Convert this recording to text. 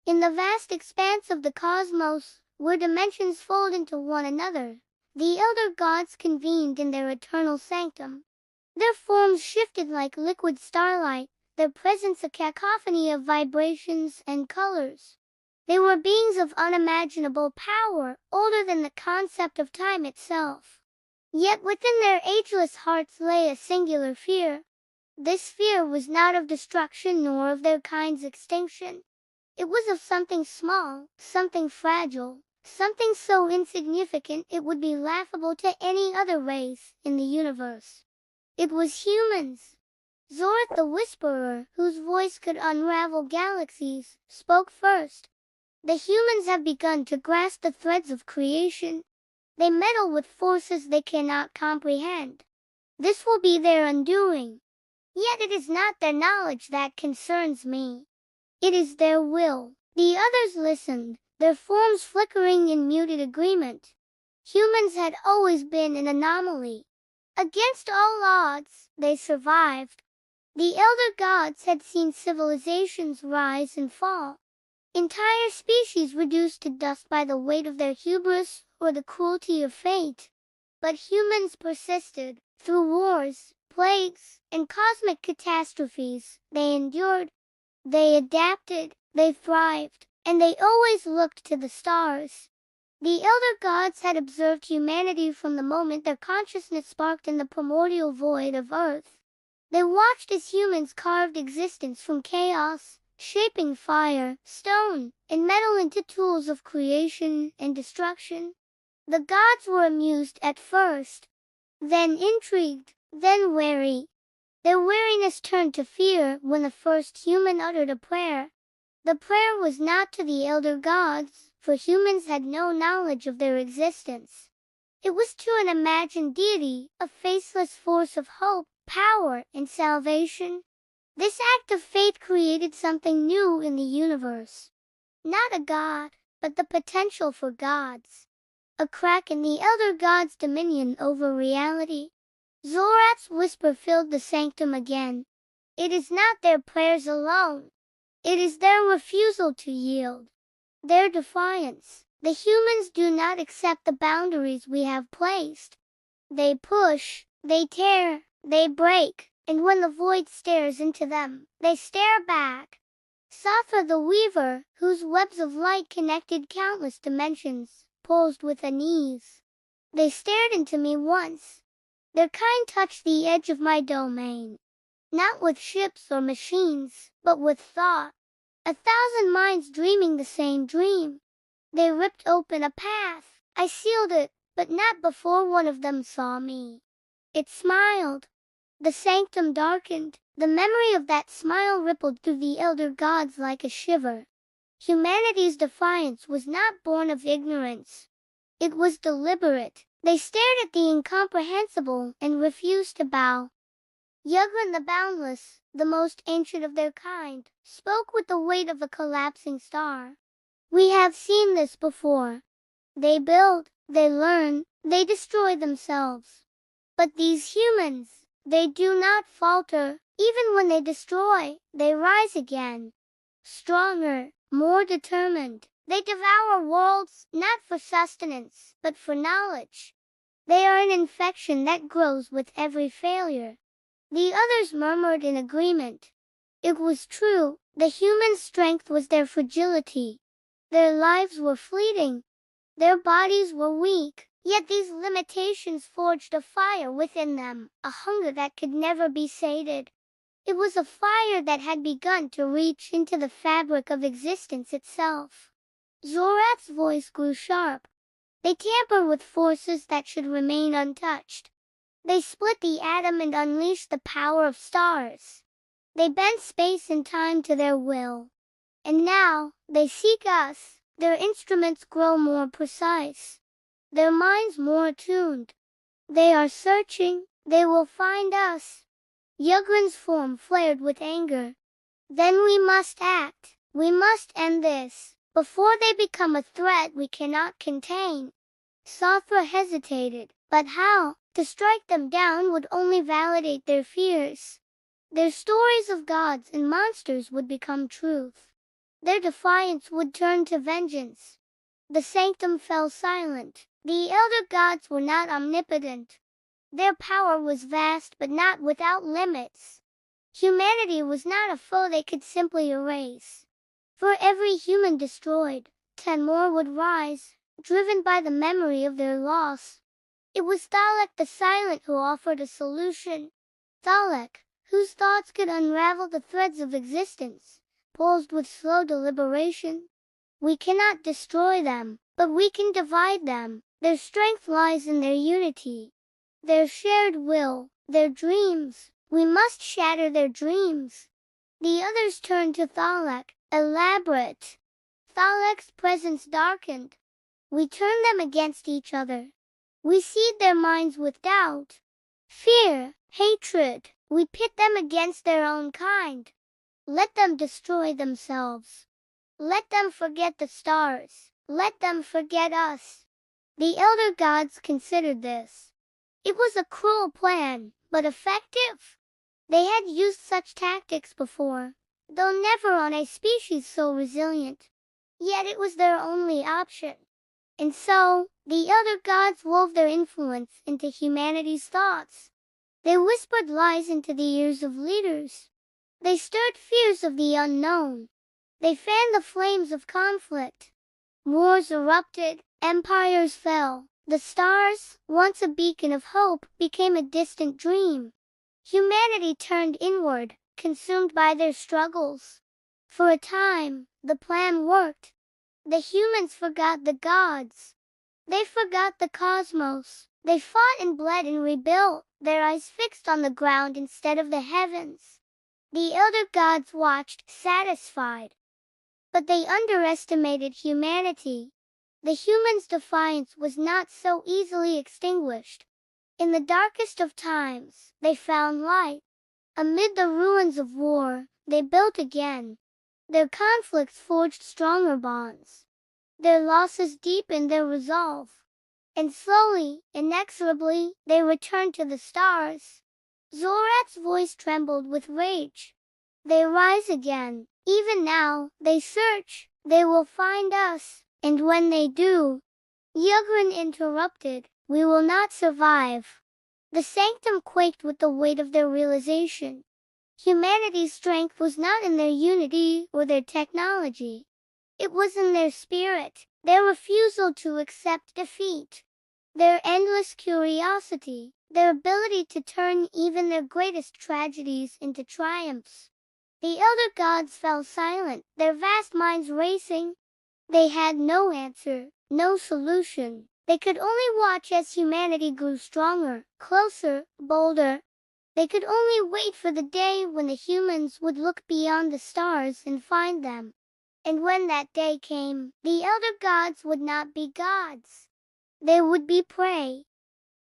In the vast expanse of the cosmos, where dimensions fold into one another, the elder gods convened in their eternal sanctum. Their forms shifted like liquid starlight, their presence a cacophony of vibrations and colors. They were beings of unimaginable power, older than the concept of time itself. Yet within their ageless hearts lay a singular fear. This fear was not of destruction nor of their kind's extinction. It was of something small, something fragile, something so insignificant it would be laughable to any other race in the universe. It was humans. Zorath the Whisperer, whose voice could unravel galaxies, spoke first. The humans have begun to grasp the threads of creation. They meddle with forces they cannot comprehend. This will be their undoing. Yet it is not their knowledge that concerns me. It is their will. The others listened, their forms flickering in muted agreement. Humans had always been an anomaly. Against all odds, they survived. The elder gods had seen civilizations rise and fall. Entire species reduced to dust by the weight of their hubris or the cruelty of fate. But humans persisted. Through wars, plagues, and cosmic catastrophes, they endured. They adapted, they thrived, and they always looked to the stars. The elder gods had observed humanity from the moment their consciousness sparked in the primordial void of earth. They watched as humans carved existence from chaos, shaping fire, stone, and metal into tools of creation and destruction. The gods were amused at first, then intrigued, then wary. Their wariness turned to fear when the first human uttered a prayer. The prayer was not to the elder gods, for humans had no knowledge of their existence. It was to an imagined deity, a faceless force of hope, power, and salvation. This act of faith created something new in the universe. Not a god, but the potential for gods. A crack in the elder god's dominion over reality. Zorath's whisper filled the sanctum again. It is not their prayers alone. It is their refusal to yield. Their defiance. The humans do not accept the boundaries we have placed. They push, they tear, they break, and when the void stares into them, they stare back. Sathra the Weaver, whose webs of light connected countless dimensions, posed with unease. They stared into me once. Their kind touched the edge of my domain. Not with ships or machines, but with thought. 1,000 minds dreaming the same dream. They ripped open a path. I sealed it, but not before one of them saw me. It smiled. The sanctum darkened. The memory of that smile rippled through the elder gods like a shiver. Humanity's defiance was not born of ignorance. It was deliberate. They stared at the incomprehensible and refused to bow. Yugran the Boundless, the most ancient of their kind, spoke with the weight of a collapsing star. We have seen this before. They build, they learn, they destroy themselves. But these humans, they do not falter. Even when they destroy, they rise again. Stronger, more determined. They devour worlds, not for sustenance, but for knowledge. They are an infection that grows with every failure. The others murmured in agreement. It was true, the human strength was their fragility. Their lives were fleeting. Their bodies were weak, yet these limitations forged a fire within them, a hunger that could never be sated. It was a fire that had begun to reach into the fabric of existence itself. Zorath's voice grew sharp. They tamper with forces that should remain untouched. They split the atom and unleash the power of stars. They bend space and time to their will. And now, they seek us. Their instruments grow more precise. Their minds more attuned. They are searching. They will find us. Yugran's form flared with anger. Then we must act. We must end this, before they become a threat we cannot contain. Sathra hesitated, but how? To strike them down would only validate their fears. Their stories of gods and monsters would become truth. their defiance would turn to vengeance. The sanctum fell silent. The elder gods were not omnipotent. Their power was vast but not without limits. Humanity was not a foe they could simply erase. For every human destroyed, 10 more would rise, driven by the memory of their loss. It was Thalek the Silent who offered a solution. Thalek, whose thoughts could unravel the threads of existence, posed with slow deliberation. We cannot destroy them, but we can divide them. Their strength lies in their unity, their shared will, their dreams. We must shatter their dreams. The others turned to Thalek, elaborate. Thalek's presence darkened. We turn them against each other. We seed their minds with doubt, fear, hatred. We pit them against their own kind. Let them destroy themselves. Let them forget the stars. Let them forget us. The elder gods considered this. It was a cruel plan, but effective. They had used such tactics before, though never on a species so resilient. Yet it was their only option. And so, the elder gods wove their influence into humanity's thoughts. They whispered lies into the ears of leaders. They stirred fears of the unknown. They fanned the flames of conflict. Wars erupted, empires fell. The stars, once a beacon of hope, became a distant dream. Humanity turned inward, consumed by their struggles. For a time, the plan worked. The humans forgot the gods. They forgot the cosmos. They fought and bled and rebuilt, their eyes fixed on the ground instead of the heavens. The elder gods watched, satisfied. But they underestimated humanity. The humans' defiance was not so easily extinguished. In the darkest of times, they found light. Amid the ruins of war, they built again. Their conflicts forged stronger bonds. Their losses deepened their resolve. And slowly, inexorably, they returned to the stars. Zorat's voice trembled with rage. They rise again. Even now, they search. They will find us. And when they do, Yugran interrupted, we will not survive. The sanctum quaked with the weight of their realization. Humanity's strength was not in their unity or their technology. It was in their spirit, their refusal to accept defeat, their endless curiosity, their ability to turn even their greatest tragedies into triumphs. The elder gods fell silent, their vast minds racing. They had no answer, no solution. They could only watch as humanity grew stronger, closer, bolder. They could only wait for the day when the humans would look beyond the stars and find them. And when that day came, the elder gods would not be gods. They would be prey.